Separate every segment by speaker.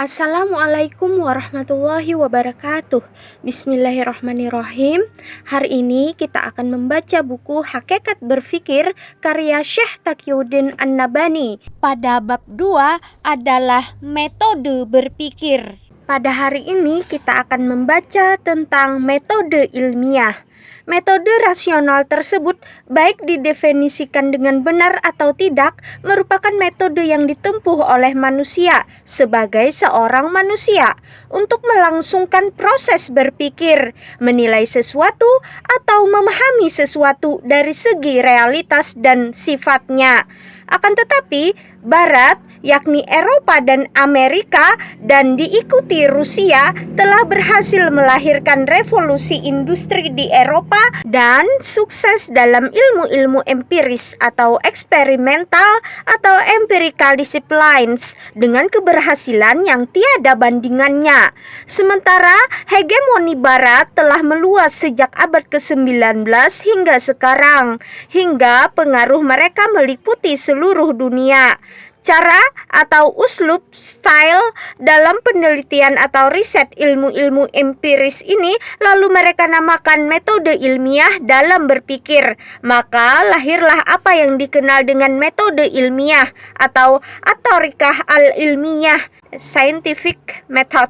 Speaker 1: Assalamualaikum warahmatullahi wabarakatuh. Bismillahirrahmanirrahim. Hari ini kita akan membaca buku Hakikat Berfikir karya Syekh Taqiyuddin An-Nabhani. Pada bab 2 adalah metode berpikir. Pada hari ini kita akan membaca tentang metode ilmiah. Metode rasional tersebut, baik didefinisikan dengan benar atau tidak, merupakan metode yang ditempuh oleh manusia sebagai seorang manusia untuk melangsungkan proses berpikir, menilai sesuatu, atau memahami sesuatu dari segi realitas dan sifatnya. Akan tetapi, Barat, yakni Eropa dan Amerika, dan diikuti Rusia, telah berhasil melahirkan revolusi industri di Eropa dan sukses dalam ilmu-ilmu empiris atau eksperimental atau empirical disciplines dengan keberhasilan yang tiada bandingannya. Sementara hegemoni Barat telah meluas sejak abad ke-19 hingga sekarang, hingga pengaruh mereka meliputi seluruh dunia. Cara atau uslub style dalam penelitian atau riset ilmu-ilmu empiris ini lalu mereka namakan metode ilmiah dalam berpikir. Maka lahirlah apa yang dikenal dengan metode ilmiah atau at-thariqah al-ilmiyah, scientific method.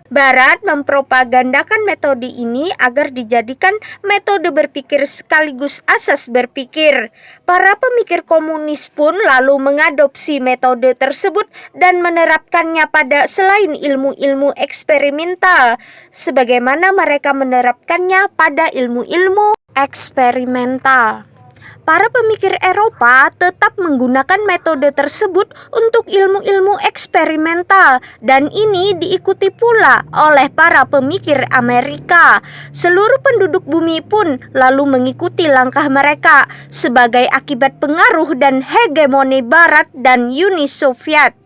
Speaker 1: Barat mempropagandakan metode ini agar dijadikan metode berpikir sekaligus asas berpikir. Para pemikir komunis pun lalu mengadopsi metode tersebut dan menerapkannya pada selain ilmu-ilmu eksperimental, sebagaimana mereka menerapkannya pada ilmu-ilmu eksperimental. Para pemikir Eropa tetap menggunakan metode tersebut untuk ilmu-ilmu eksperimental, dan ini diikuti pula oleh para pemikir Amerika. Seluruh penduduk bumi pun lalu mengikuti langkah mereka sebagai akibat pengaruh dan hegemoni Barat dan Uni Soviet.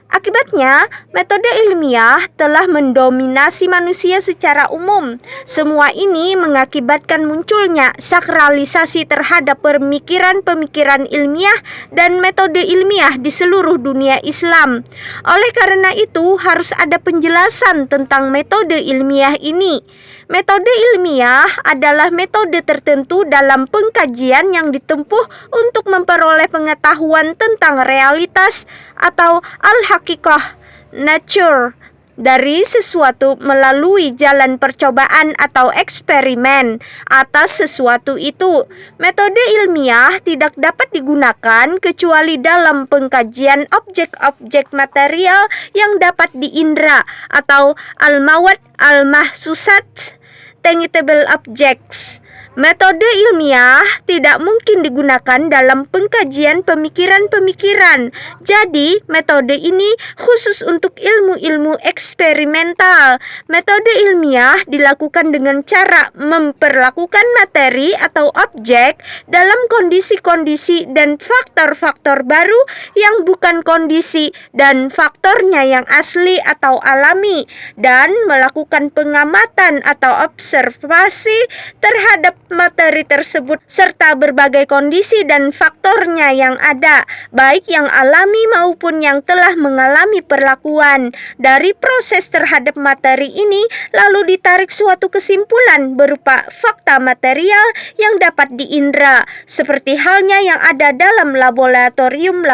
Speaker 1: Akibatnya, metode ilmiah telah mendominasi manusia secara umum. Semua ini mengakibatkan munculnya sakralisasi terhadap pemikiran-pemikiran ilmiah dan metode ilmiah di seluruh dunia Islam. Oleh karena itu, harus ada penjelasan tentang metode ilmiah ini. Metode ilmiah adalah metode tertentu dalam pengkajian yang ditempuh untuk memperoleh pengetahuan tentang realitas atau al-haqiqah, nature, dari sesuatu melalui jalan percobaan atau eksperimen atas sesuatu itu. Metode ilmiah tidak dapat digunakan kecuali dalam pengkajian objek-objek material yang dapat diindra atau al-mawad al-mahsusat, tangible objects. Metode ilmiah tidak mungkin digunakan dalam pengkajian pemikiran-pemikiran. Jadi, metode ini khusus untuk ilmu-ilmu eksperimental. Metode ilmiah dilakukan dengan cara memperlakukan materi atau objek dalam kondisi-kondisi dan faktor-faktor baru yang bukan kondisi dan faktornya yang asli atau alami, dan melakukan pengamatan atau observasi terhadap materi tersebut serta berbagai kondisi dan faktornya yang ada, baik yang alami maupun yang telah mengalami perlakuan. Dari proses terhadap materi ini lalu ditarik suatu kesimpulan berupa fakta material yang dapat diindra, seperti halnya yang ada dalam laboratorium.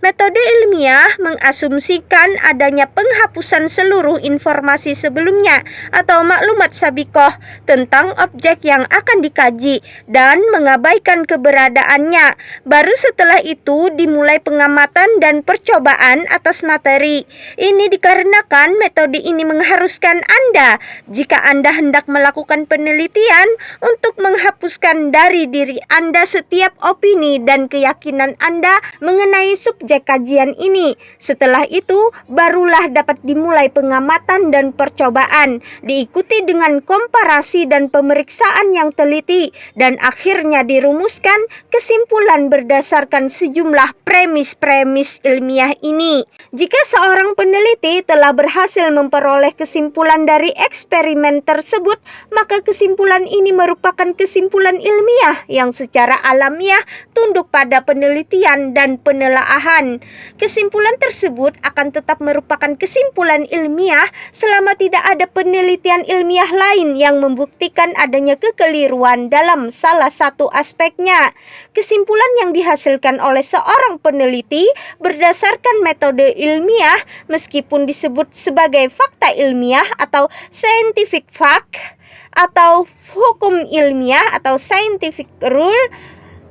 Speaker 1: Metode ilmiah mengasumsikan adanya penghapusan seluruh informasi sebelumnya atau maklumat sabikoh tentang objek yang akan dikaji dan mengabaikan keberadaannya. Baru setelah itu dimulai pengamatan dan percobaan atas materi. Ini dikarenakan metode ini mengharuskan Anda, jika Anda hendak melakukan penelitian, untuk menghapuskan dari diri Anda setiap opini dan keyakinan Anda mengenai subjek kajian ini. Setelah itu, barulah dapat dimulai pengamatan dan percobaan, diikuti dengan komparasi dan pemeriksaan pemeriksaan yang teliti, dan akhirnya dirumuskan kesimpulan berdasarkan sejumlah premis-premis ilmiah ini. Jika seorang peneliti telah berhasil memperoleh kesimpulan dari eksperimen tersebut, maka kesimpulan ini merupakan kesimpulan ilmiah yang secara alamiah tunduk pada penelitian dan penelaahan. Kesimpulan tersebut akan tetap merupakan kesimpulan ilmiah selama tidak ada penelitian ilmiah lain yang membuktikan adanya kekeliruan dalam salah satu aspeknya. Kesimpulan yang dihasilkan oleh seorang peneliti berdasarkan metode ilmiah, meskipun disebut sebagai fakta ilmiah atau scientific fact atau hukum ilmiah atau scientific rule,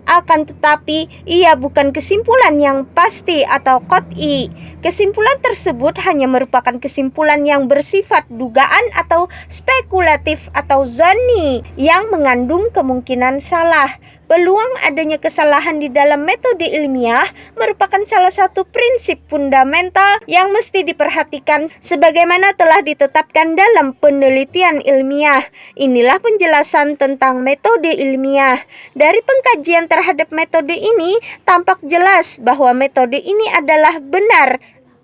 Speaker 1: akan tetapi ia bukan kesimpulan yang pasti atau qat'i. Kesimpulan tersebut hanya merupakan kesimpulan yang bersifat dugaan atau spekulatif atau zanni yang mengandung kemungkinan salah. Peluang adanya kesalahan di dalam metode ilmiah merupakan salah satu prinsip fundamental yang mesti diperhatikan sebagaimana telah ditetapkan dalam penelitian ilmiah. Inilah penjelasan tentang metode ilmiah. Dari pengkajian terhadap metode ini, tampak jelas bahwa metode ini adalah benar,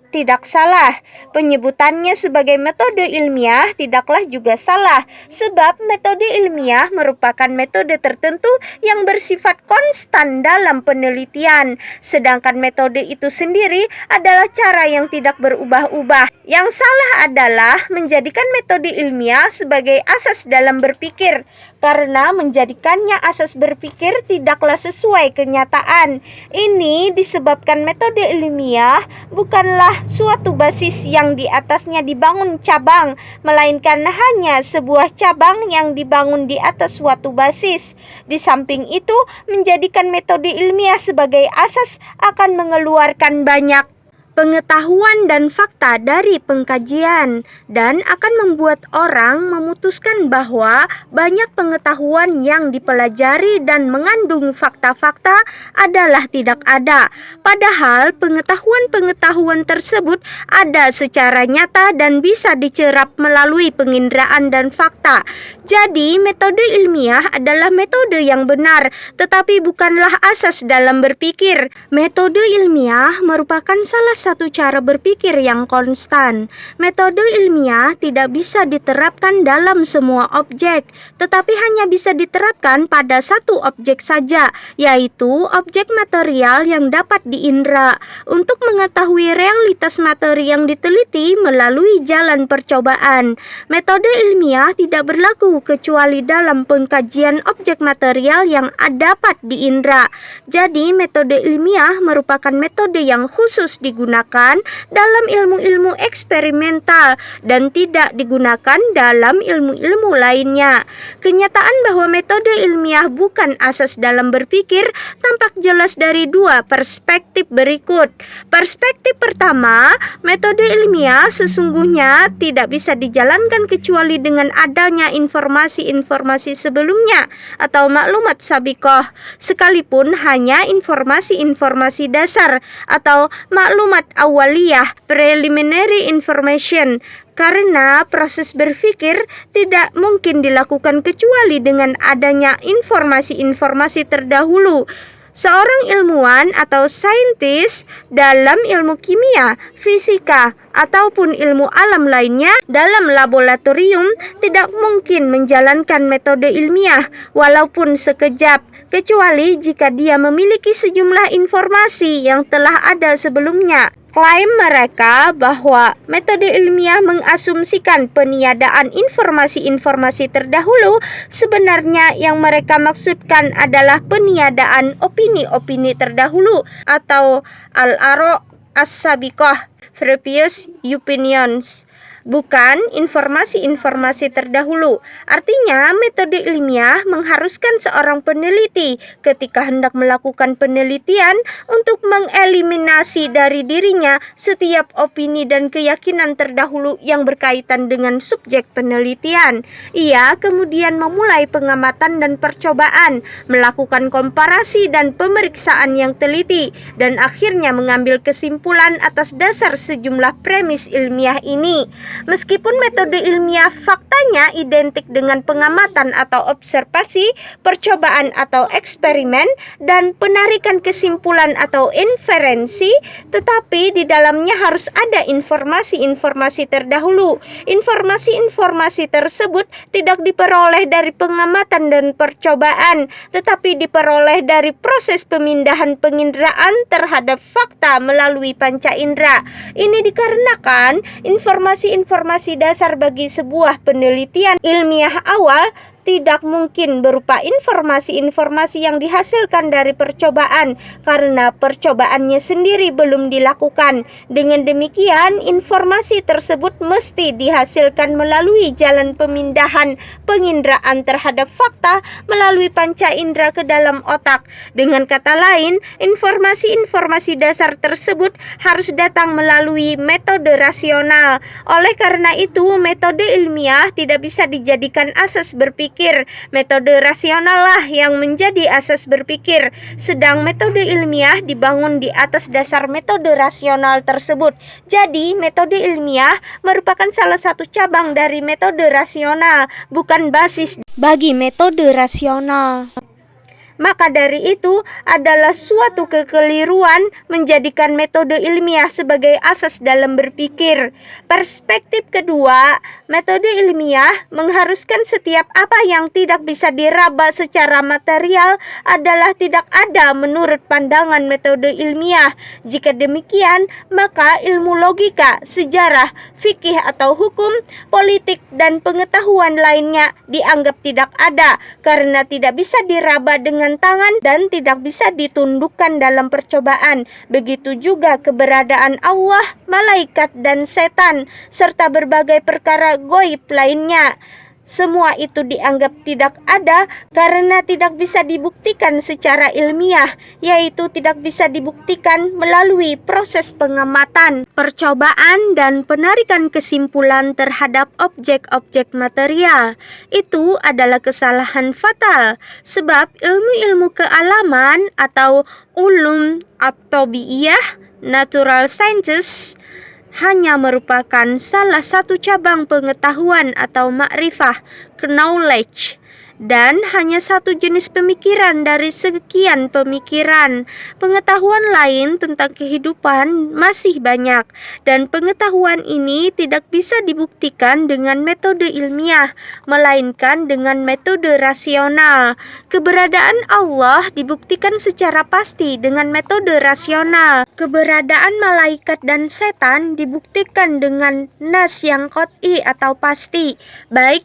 Speaker 1: tidak salah. Penyebutannya sebagai metode ilmiah tidaklah juga salah, sebab metode ilmiah merupakan metode tertentu yang bersifat konstan dalam penelitian, sedangkan metode itu sendiri adalah cara yang tidak berubah-ubah. Yang salah adalah menjadikan metode ilmiah sebagai asas dalam berpikir, karena menjadikannya asas berpikir tidaklah sesuai kenyataan. Ini disebabkan metode ilmiah bukanlah suatu basis yang di atasnya dibangun cabang, melainkan hanya sebuah cabang yang dibangun di atas suatu basis. Di samping itu, menjadikan metode ilmiah sebagai asas akan mengeluarkan banyak pengetahuan dan fakta dari pengkajian, dan akan membuat orang memutuskan bahwa banyak pengetahuan yang dipelajari dan mengandung fakta-fakta adalah tidak ada. Padahal pengetahuan-pengetahuan tersebut ada secara nyata dan bisa dicerap melalui penginderaan dan fakta. Jadi, metode ilmiah adalah metode yang benar, tetapi bukanlah asas dalam berpikir. Metode ilmiah merupakan salah satu cara berpikir yang konstan. Metode ilmiah tidak bisa diterapkan dalam semua objek, tetapi hanya bisa diterapkan pada satu objek saja, yaitu objek material yang dapat diindra. Untuk mengetahui realitas materi yang diteliti melalui jalan percobaan, metode ilmiah tidak berlaku kecuali dalam pengkajian objek material yang dapat diindra. Jadi, metode ilmiah merupakan metode yang khusus digunakan dalam ilmu-ilmu eksperimental dan tidak digunakan dalam ilmu-ilmu lainnya. Kenyataan bahwa metode ilmiah bukan asas dalam berpikir tampak jelas dari dua perspektif berikut. Perspektif pertama, metode ilmiah sesungguhnya tidak bisa dijalankan kecuali dengan adanya informasi-informasi sebelumnya atau maklumat sabiqah, sekalipun hanya informasi-informasi dasar atau maklumat awaliyah, preliminary information, karena proses berpikir tidak mungkin dilakukan kecuali dengan adanya informasi-informasi terdahulu. Seorang ilmuwan atau saintis dalam ilmu kimia, fisika, ataupun ilmu alam lainnya dalam laboratorium tidak mungkin menjalankan metode ilmiah walaupun sekejap, kecuali jika dia memiliki sejumlah informasi yang telah ada sebelumnya. Klaim mereka bahwa metode ilmiah mengasumsikan peniadaan informasi-informasi terdahulu, sebenarnya yang mereka maksudkan adalah peniadaan opini-opini terdahulu atau al-ara' as-sabiqah, previous opinions, bukan informasi-informasi terdahulu. Artinya, metode ilmiah mengharuskan seorang peneliti ketika hendak melakukan penelitian untuk mengeliminasi dari dirinya setiap opini dan keyakinan terdahulu yang berkaitan dengan subjek penelitian. Ia kemudian memulai pengamatan dan percobaan, melakukan komparasi dan pemeriksaan yang teliti, dan akhirnya mengambil kesimpulan atas dasar sejumlah premis ilmiah ini. Meskipun metode ilmiah faktanya identik dengan pengamatan atau observasi, percobaan atau eksperimen, dan penarikan kesimpulan atau inferensi, tetapi di dalamnya harus ada informasi-informasi terdahulu. Informasi-informasi tersebut tidak diperoleh dari pengamatan dan percobaan, tetapi diperoleh dari proses pemindahan penginderaan terhadap fakta melalui panca indera. Ini dikarenakan informasi-informasi dasar bagi sebuah penelitian ilmiah awal tidak mungkin berupa informasi-informasi yang dihasilkan dari percobaan karena percobaannya sendiri belum dilakukan. Dengan demikian, informasi tersebut mesti dihasilkan melalui jalan pemindahan penginderaan terhadap fakta melalui panca indera ke dalam otak. Dengan kata lain, informasi-informasi dasar tersebut harus datang melalui metode rasional. Oleh karena itu, metode ilmiah tidak bisa dijadikan asas berpikir. Metode rasional lah yang menjadi asas berpikir, sedang metode ilmiah dibangun di atas dasar metode rasional tersebut. Jadi, metode ilmiah merupakan salah satu cabang dari metode rasional, bukan basis bagi metode rasional. Maka dari itu adalah suatu kekeliruan menjadikan metode ilmiah sebagai asas dalam berpikir. Perspektif kedua, metode ilmiah mengharuskan setiap apa yang tidak bisa diraba secara material adalah tidak ada menurut pandangan metode ilmiah. Jika demikian, maka ilmu logika, sejarah, fikih atau hukum, politik, dan pengetahuan lainnya dianggap tidak ada karena tidak bisa diraba dengan tangan dan tidak bisa ditundukkan dalam percobaan. Begitu juga keberadaan Allah, malaikat, dan setan, serta berbagai perkara gaib lainnya. Semua itu dianggap tidak ada karena tidak bisa dibuktikan secara ilmiah, yaitu tidak bisa dibuktikan melalui proses pengamatan, percobaan, dan penarikan kesimpulan terhadap objek-objek material. Itu adalah kesalahan fatal, sebab ilmu-ilmu kealaman atau ulum at-tabiiyah, natural sciences, hanya merupakan salah satu cabang pengetahuan atau makrifah, knowledge, dan hanya satu jenis pemikiran dari sekian pemikiran. Pengetahuan lain tentang kehidupan masih banyak, dan pengetahuan ini tidak bisa dibuktikan dengan metode ilmiah, melainkan dengan metode rasional. Keberadaan Allah dibuktikan secara pasti dengan metode rasional. Keberadaan malaikat dan setan dibuktikan dengan nas yang qat'i atau pasti, baik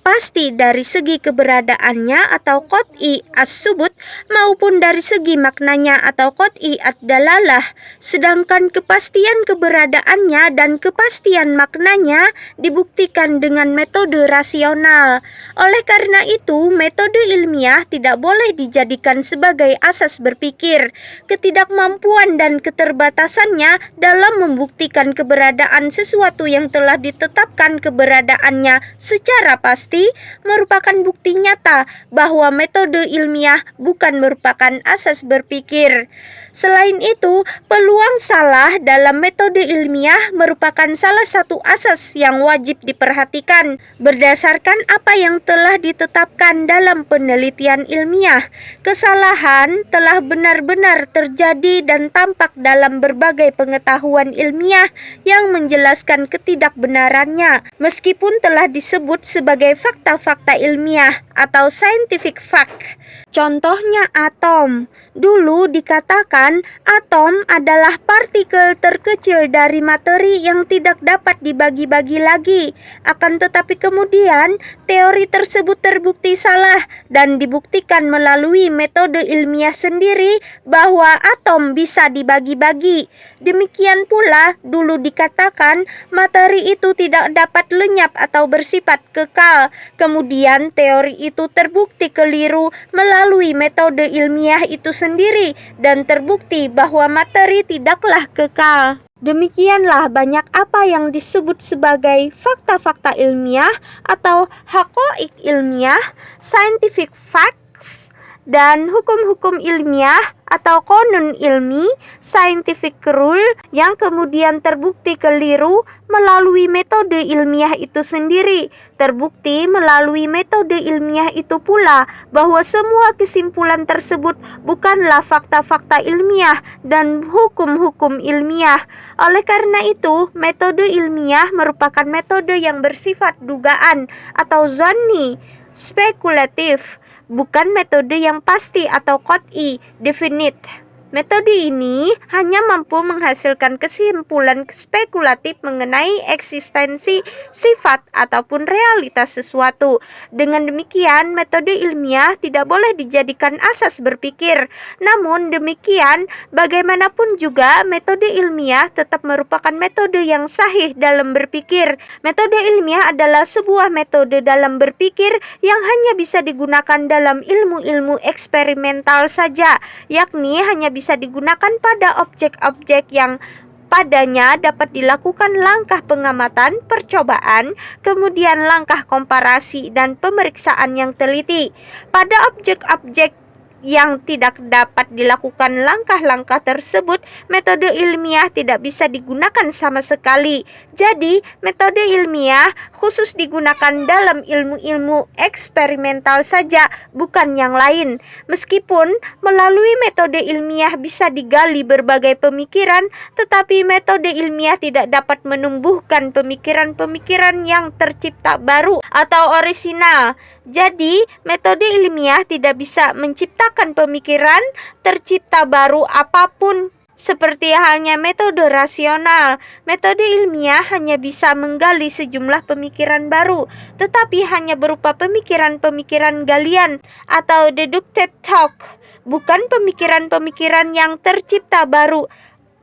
Speaker 1: pasti dari segi keberadaannya atau qat'i as-subut maupun dari segi maknanya atau qat'i ad-dalalah. Sedangkan kepastian keberadaannya dan kepastian maknanya dibuktikan dengan metode rasional. Oleh karena itu, metode ilmiah tidak boleh dijadikan sebagai asas berpikir. Ketidakmampuan dan keterbatasannya dalam membuktikan keberadaan sesuatu yang telah ditetapkan keberadaannya secara pasti merupakan bukti nyata bahwa metode ilmiah bukan merupakan asas berpikir. Selain itu, peluang salah dalam metode ilmiah merupakan salah satu asas yang wajib diperhatikan berdasarkan apa yang telah ditetapkan dalam penelitian ilmiah. Kesalahan telah benar-benar terjadi dan tampak dalam berbagai pengetahuan ilmiah yang menjelaskan ketidakbenarannya, meskipun telah disebut sebagai fakta-fakta ilmiah atau scientific fact. Contohnya atom. Dulu dikatakan atom adalah partikel terkecil dari materi yang tidak dapat dibagi-bagi lagi. Akan tetapi kemudian teori tersebut terbukti salah dan dibuktikan melalui metode ilmiah sendiri bahwa atom bisa dibagi-bagi. Demikian pula dulu dikatakan materi itu tidak dapat lenyap atau bersifat kekal. Kemudian teori itu terbukti keliru melalui metode ilmiah itu sendiri dan terbukti bahwa materi tidaklah kekal. Demikianlah banyak apa yang disebut sebagai fakta-fakta ilmiah atau haqa'iq ilmiah, scientific facts, dan hukum-hukum ilmiah atau konun ilmi, scientific rule, yang kemudian terbukti keliru melalui metode ilmiah itu sendiri. Terbukti melalui metode ilmiah itu pula bahwa semua kesimpulan tersebut bukanlah fakta-fakta ilmiah dan hukum-hukum ilmiah. Oleh karena itu, metode ilmiah merupakan metode yang bersifat dugaan atau zanni, spekulatif, bukan metode yang pasti atau qat'i, definite. Metode ini hanya mampu menghasilkan kesimpulan spekulatif mengenai eksistensi, sifat, ataupun realitas sesuatu. Dengan demikian, metode ilmiah tidak boleh dijadikan asas berpikir. Namun demikian, bagaimanapun juga, metode ilmiah tetap merupakan metode yang sahih dalam berpikir. Metode ilmiah adalah sebuah metode dalam berpikir yang hanya bisa digunakan dalam ilmu-ilmu eksperimental saja, yakni hanya bisa digunakan pada objek-objek yang padanya dapat dilakukan langkah pengamatan, percobaan, kemudian langkah komparasi dan pemeriksaan yang teliti. Pada objek-objek yang tidak dapat dilakukan langkah-langkah tersebut, metode ilmiah tidak bisa digunakan sama sekali. Jadi, metode ilmiah khusus digunakan dalam ilmu-ilmu eksperimental saja, bukan yang lain. Meskipun melalui metode ilmiah bisa digali berbagai pemikiran, tetapi metode ilmiah tidak dapat menumbuhkan pemikiran-pemikiran yang tercipta baru atau orisinal. Jadi, metode ilmiah tidak bisa menciptakan pemikiran tercipta baru apapun. Seperti halnya metode rasional, metode ilmiah hanya bisa menggali sejumlah pemikiran baru, tetapi hanya berupa pemikiran-pemikiran galian atau deducted thought, bukan pemikiran-pemikiran yang tercipta baru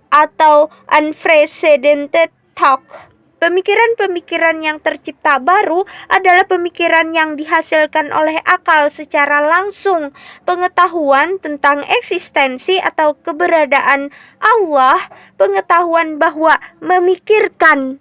Speaker 1: atau unprecedented thought. Pemikiran-pemikiran yang tercipta baru adalah pemikiran yang dihasilkan oleh akal secara langsung. Pengetahuan tentang eksistensi atau keberadaan Allah, pengetahuan bahwa memikirkan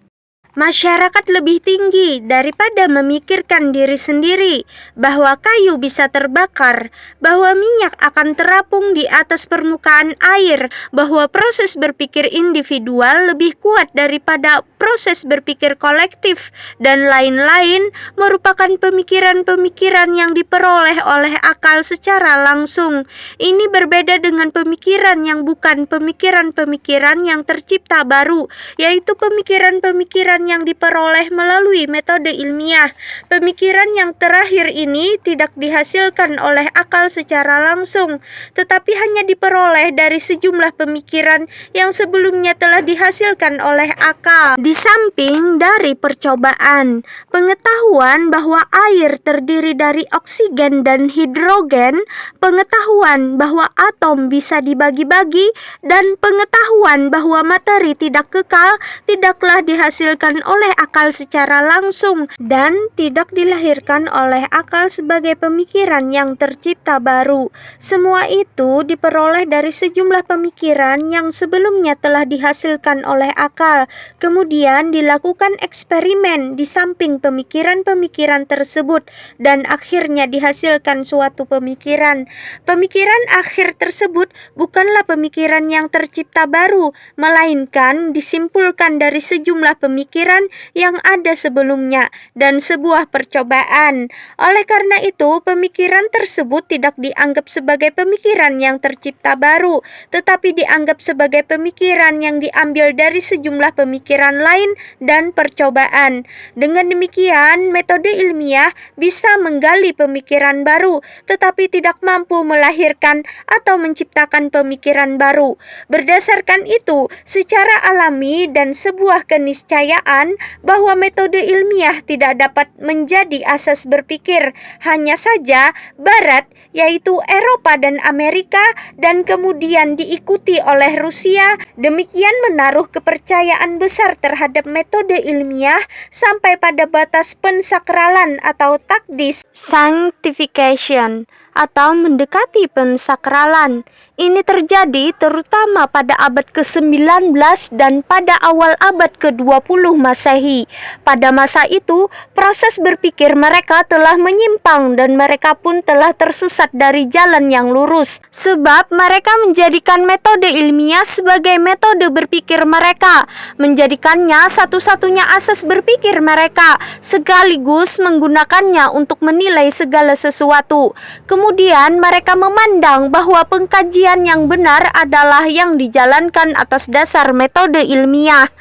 Speaker 1: masyarakat lebih tinggi daripada memikirkan diri sendiri, bahwa kayu bisa terbakar, bahwa minyak akan terapung di atas permukaan air, bahwa proses berpikir individual lebih kuat daripada proses berpikir kolektif, dan lain-lain merupakan pemikiran-pemikiran yang diperoleh oleh akal secara langsung. Ini berbeda dengan pemikiran yang bukan pemikiran-pemikiran yang tercipta baru, yaitu pemikiran-pemikiran yang diperoleh melalui metode ilmiah. Pemikiran yang terakhir ini tidak dihasilkan oleh akal secara langsung, tetapi hanya diperoleh dari sejumlah pemikiran yang sebelumnya telah dihasilkan oleh akal. Di samping dari percobaan, pengetahuan bahwa air terdiri dari oksigen dan hidrogen, pengetahuan bahwa atom bisa dibagi-bagi, dan pengetahuan bahwa materi tidak kekal tidaklah dihasilkan oleh akal secara langsung dan tidak dilahirkan oleh akal sebagai pemikiran yang tercipta baru. Semua itu diperoleh dari sejumlah pemikiran yang sebelumnya telah dihasilkan oleh akal. Kemudian dilakukan eksperimen di samping pemikiran-pemikiran tersebut dan akhirnya dihasilkan suatu pemikiran. Pemikiran akhir tersebut bukanlah pemikiran yang tercipta baru, melainkan disimpulkan dari sejumlah pemikiran yang ada sebelumnya dan sebuah percobaan. Oleh karena itu, pemikiran tersebut tidak dianggap sebagai pemikiran yang tercipta baru, tetapi dianggap sebagai pemikiran yang diambil dari sejumlah pemikiran lain dan percobaan. Dengan demikian, metode ilmiah bisa menggali pemikiran baru, tetapi tidak mampu melahirkan atau menciptakan pemikiran baru. Berdasarkan itu, secara alami dan sebuah keniscayaan bahwa metode ilmiah tidak dapat menjadi asas berpikir. Hanya saja Barat, yaitu Eropa dan Amerika, dan kemudian diikuti oleh Rusia, demikian menaruh kepercayaan besar terhadap metode ilmiah sampai pada batas pensakralan atau takdis, sanctification. atau mendekati pensakralan. Ini terjadi terutama pada abad ke-19 dan pada awal abad ke-20 Masehi. Pada masa itu, proses berpikir mereka telah menyimpang dan mereka pun telah tersesat dari jalan yang lurus. Sebab mereka menjadikan metode ilmiah sebagai metode berpikir mereka, menjadikannya satu-satunya asas berpikir mereka, sekaligus menggunakannya untuk menilai segala sesuatu. Kemudian mereka memandang bahwa pengkajian yang benar adalah yang dijalankan atas dasar metode ilmiah.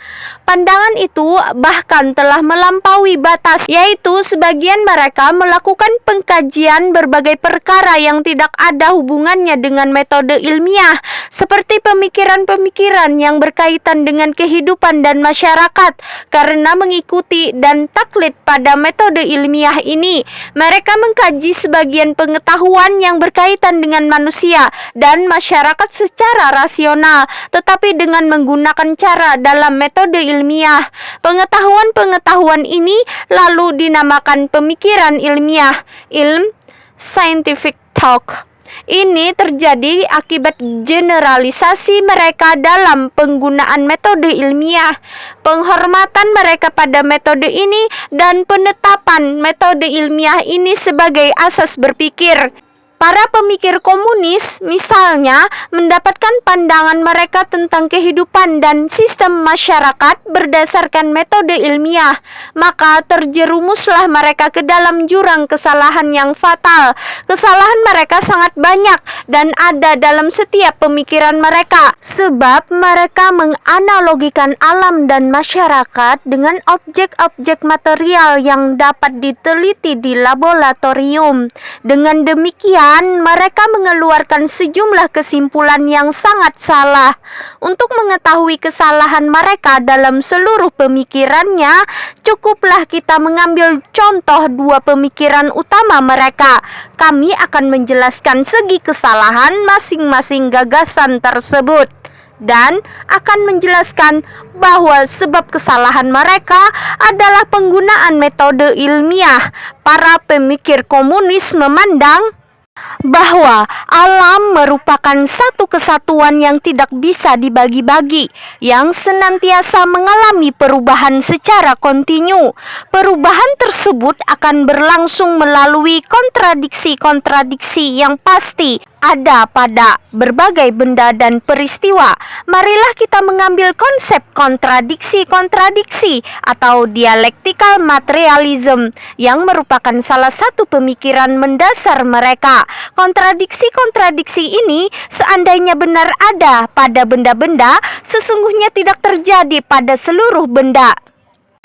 Speaker 1: Pandangan itu bahkan telah melampaui batas, yaitu sebagian mereka melakukan pengkajian berbagai perkara yang tidak ada hubungannya dengan metode ilmiah, seperti pemikiran-pemikiran yang berkaitan dengan kehidupan dan masyarakat. Karena mengikuti dan taklid pada metode ilmiah ini, mereka mengkaji sebagian pengetahuan yang berkaitan dengan manusia dan masyarakat secara rasional, tetapi dengan menggunakan cara dalam metode ilmiah. Pengetahuan-pengetahuan ini lalu dinamakan pemikiran ilmiah, scientific talk. Ini terjadi akibat generalisasi mereka dalam penggunaan metode ilmiah, penghormatan mereka pada metode ini, dan penetapan metode ilmiah ini sebagai asas berpikir. Para pemikir komunis, misalnya, mendapatkan pandangan mereka tentang kehidupan dan sistem masyarakat berdasarkan metode ilmiah, maka terjerumuslah mereka ke dalam jurang kesalahan yang fatal. Kesalahan mereka sangat banyak dan ada dalam setiap pemikiran mereka, sebab mereka menganalogikan alam dan masyarakat dengan objek-objek material yang dapat diteliti di laboratorium. Dengan demikian, mereka mengeluarkan sejumlah kesimpulan yang sangat salah. Untuk mengetahui kesalahan mereka dalam seluruh pemikirannya, cukuplah kita mengambil contoh dua pemikiran utama mereka. Kami akan menjelaskan segi kesalahan masing-masing gagasan tersebut dan akan menjelaskan bahwa sebab kesalahan mereka adalah penggunaan metode ilmiah. Para pemikir komunis memandang bahwa alam merupakan satu kesatuan yang tidak bisa dibagi-bagi, yang senantiasa mengalami perubahan secara kontinu. Perubahan tersebut akan berlangsung melalui kontradiksi-kontradiksi yang pasti ada pada berbagai benda dan peristiwa. Marilah kita mengambil konsep kontradiksi-kontradiksi atau dialektikal materialism yang merupakan salah satu pemikiran mendasar mereka. Kontradiksi-kontradiksi ini seandainya benar ada pada benda-benda, sesungguhnya tidak terjadi pada seluruh benda.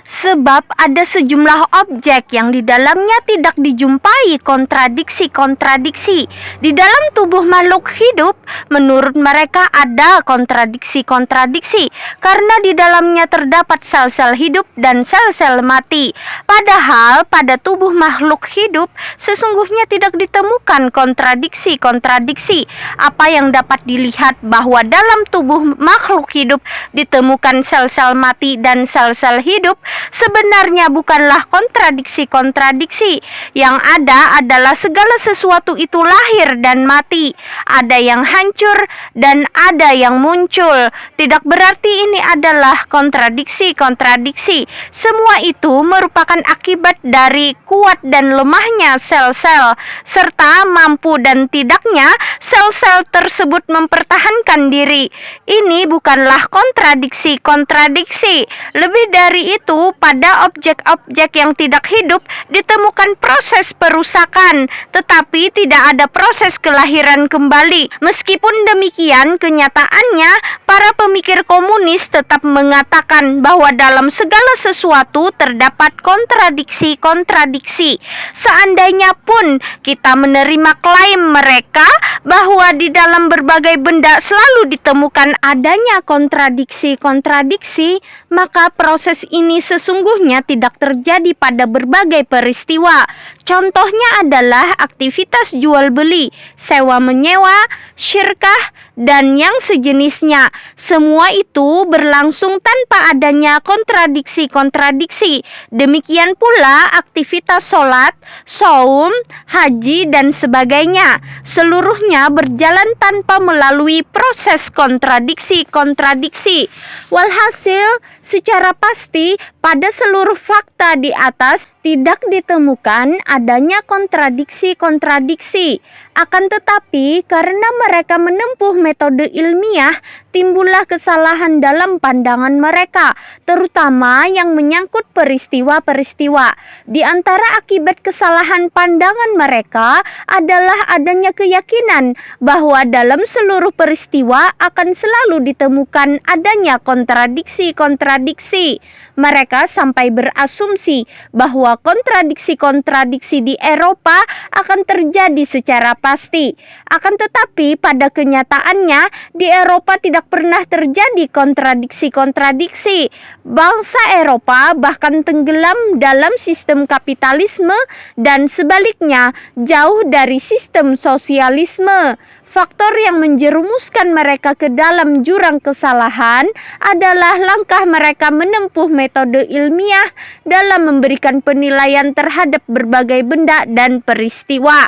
Speaker 1: Sebab ada sejumlah objek yang di dalamnya tidak dijumpai kontradiksi-kontradiksi. Di dalam tubuh makhluk hidup, menurut mereka ada kontradiksi-kontradiksi karena di dalamnya terdapat sel-sel hidup dan sel-sel mati. Padahal pada tubuh makhluk hidup sesungguhnya tidak ditemukan kontradiksi-kontradiksi. Apa yang dapat dilihat bahwa dalam tubuh makhluk hidup ditemukan sel-sel mati dan sel-sel hidup sebenarnya bukanlah kontradiksi-kontradiksi. Yang ada adalah segala sesuatu itu lahir dan mati. Ada yang hancur dan ada yang muncul. Tidak berarti ini adalah kontradiksi-kontradiksi. Semua itu merupakan akibat dari kuat dan lemahnya sel-sel, serta mampu dan tidaknya sel-sel tersebut mempertahankan diri. Ini bukanlah kontradiksi-kontradiksi. Lebih dari itu, pada objek-objek yang tidak hidup ditemukan proses perusakan, tetapi tidak ada proses kelahiran kembali. Meskipun demikian, kenyataannya para pemikir komunis tetap mengatakan bahwa dalam segala sesuatu terdapat kontradiksi-kontradiksi. Seandainya pun kita menerima klaim mereka bahwa di dalam berbagai benda selalu ditemukan adanya kontradiksi-kontradiksi, maka proses ini sesungguhnya tidak terjadi pada berbagai peristiwa. Contohnya adalah aktivitas jual beli, sewa menyewa, syirkah, dan yang sejenisnya. Semua itu berlangsung tanpa adanya kontradiksi-kontradiksi. Demikian pula aktivitas sholat, saum, haji, dan sebagainya. Seluruhnya berjalan tanpa melalui proses kontradiksi-kontradiksi. Walhasil, secara pasti pada seluruh fakta di atas tidak ditemukan adanya kontradiksi-kontradiksi. Akan tetapi, karena mereka menempuh metode ilmiah, timbullah kesalahan dalam pandangan mereka, terutama yang menyangkut peristiwa-peristiwa. Di antara akibat kesalahan pandangan mereka adalah adanya keyakinan bahwa dalam seluruh peristiwa akan selalu ditemukan adanya kontradiksi-kontradiksi. Mereka sampai berasumsi bahwa kontradiksi-kontradiksi di Eropa akan terjadi secara pasti. Akan tetapi pada kenyataannya di Eropa tidak pernah terjadi kontradiksi-kontradiksi. Bangsa Eropa bahkan tenggelam dalam sistem kapitalisme dan sebaliknya jauh dari sistem sosialisme. Faktor yang menjerumuskan mereka ke dalam jurang kesalahan adalah langkah mereka menempuh metode ilmiah dalam memberikan penilaian terhadap berbagai benda dan peristiwa.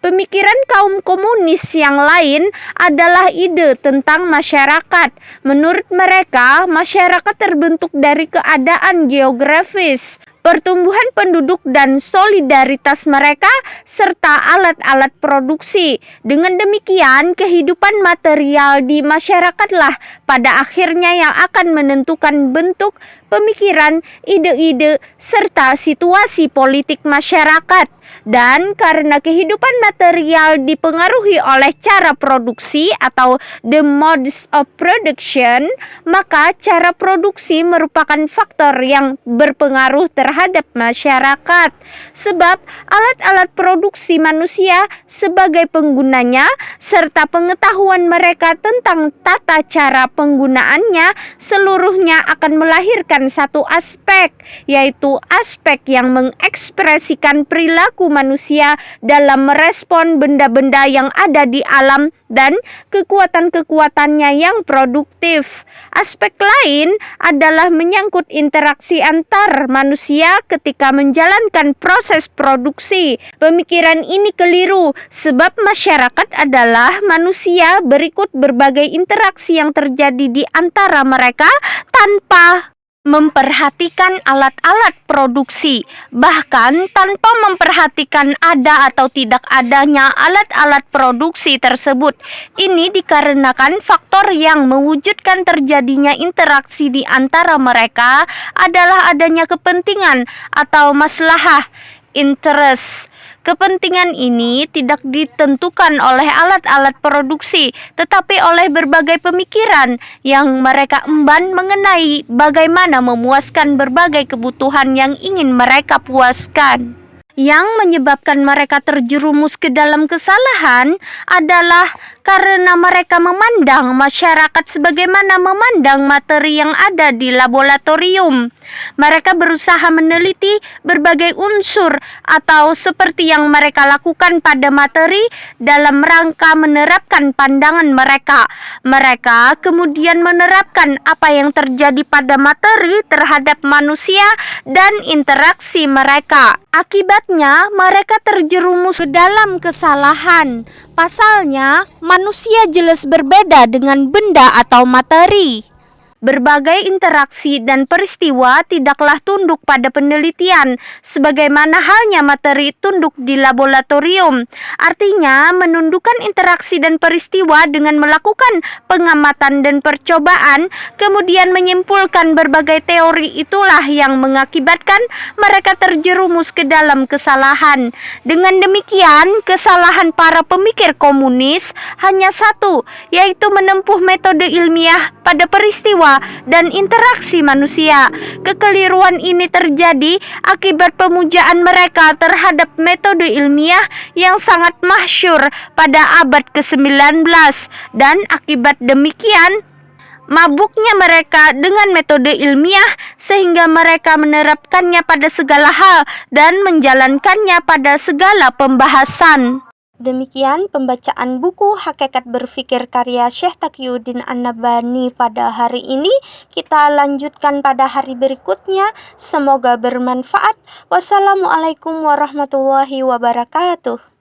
Speaker 1: Pemikiran kaum komunis yang lain adalah ide tentang masyarakat. Menurut mereka, masyarakat terbentuk dari keadaan geografis, pertumbuhan penduduk dan solidaritas mereka, serta alat-alat produksi. Dengan demikian, kehidupan material di masyarakatlah pada akhirnya yang akan menentukan bentuk, pemikiran, ide-ide, serta situasi politik masyarakat. Dan karena kehidupan material dipengaruhi oleh cara produksi atau the modes of production, maka cara produksi merupakan faktor yang berpengaruh terhadap masyarakat. Sebab alat-alat produksi manusia sebagai penggunanya serta pengetahuan mereka tentang tata cara penggunaannya seluruhnya akan melahirkan satu aspek, yaitu aspek yang mengekspresikan perilaku manusia dalam merespon benda-benda yang ada di alam dan kekuatan-kekuatannya yang produktif. Aspek lain adalah menyangkut interaksi antar manusia ketika menjalankan proses produksi. Pemikiran ini keliru sebab masyarakat adalah manusia berikut berbagai interaksi yang terjadi di antara mereka tanpa memperhatikan alat-alat produksi, bahkan tanpa memperhatikan ada atau tidak adanya alat-alat produksi tersebut. Ini dikarenakan faktor yang mewujudkan terjadinya interaksi di antara mereka adalah adanya kepentingan atau maslahah, interest. Kepentingan ini tidak ditentukan oleh alat-alat produksi, tetapi oleh berbagai pemikiran yang mereka emban mengenai bagaimana memuaskan berbagai kebutuhan yang ingin mereka puaskan. Yang menyebabkan mereka terjerumus ke dalam kesalahan adalah karena mereka memandang masyarakat sebagaimana memandang materi yang ada di laboratorium. Mereka berusaha meneliti berbagai unsur atau seperti yang mereka lakukan pada materi dalam rangka menerapkan pandangan mereka. Mereka kemudian menerapkan apa yang terjadi pada materi terhadap manusia dan interaksi mereka. Akibatnya, mereka terjerumus ke dalam kesalahan. Pasalnya, manusia jelas berbeda dengan benda atau materi. Berbagai interaksi dan peristiwa tidaklah tunduk pada penelitian, sebagaimana halnya materi tunduk di laboratorium. Artinya, menundukkan interaksi dan peristiwa dengan melakukan pengamatan dan percobaan, kemudian menyimpulkan berbagai teori itulah yang mengakibatkan mereka terjerumus ke dalam kesalahan. Dengan demikian, kesalahan para pemikir komunis hanya satu, yaitu menempuh metode ilmiah pada peristiwa dan interaksi manusia. Kekeliruan ini terjadi akibat pemujaan mereka terhadap metode ilmiah yang sangat masyhur pada abad ke-19 dan akibat demikian mabuknya mereka dengan metode ilmiah sehingga mereka menerapkannya pada segala hal dan menjalankannya pada segala pembahasan. Demikian pembacaan buku Hakikat Berfikir karya Syekh Taqiyuddin An-Nabhani pada hari ini. Kita lanjutkan pada hari berikutnya. Semoga bermanfaat. Wassalamualaikum warahmatullahi wabarakatuh.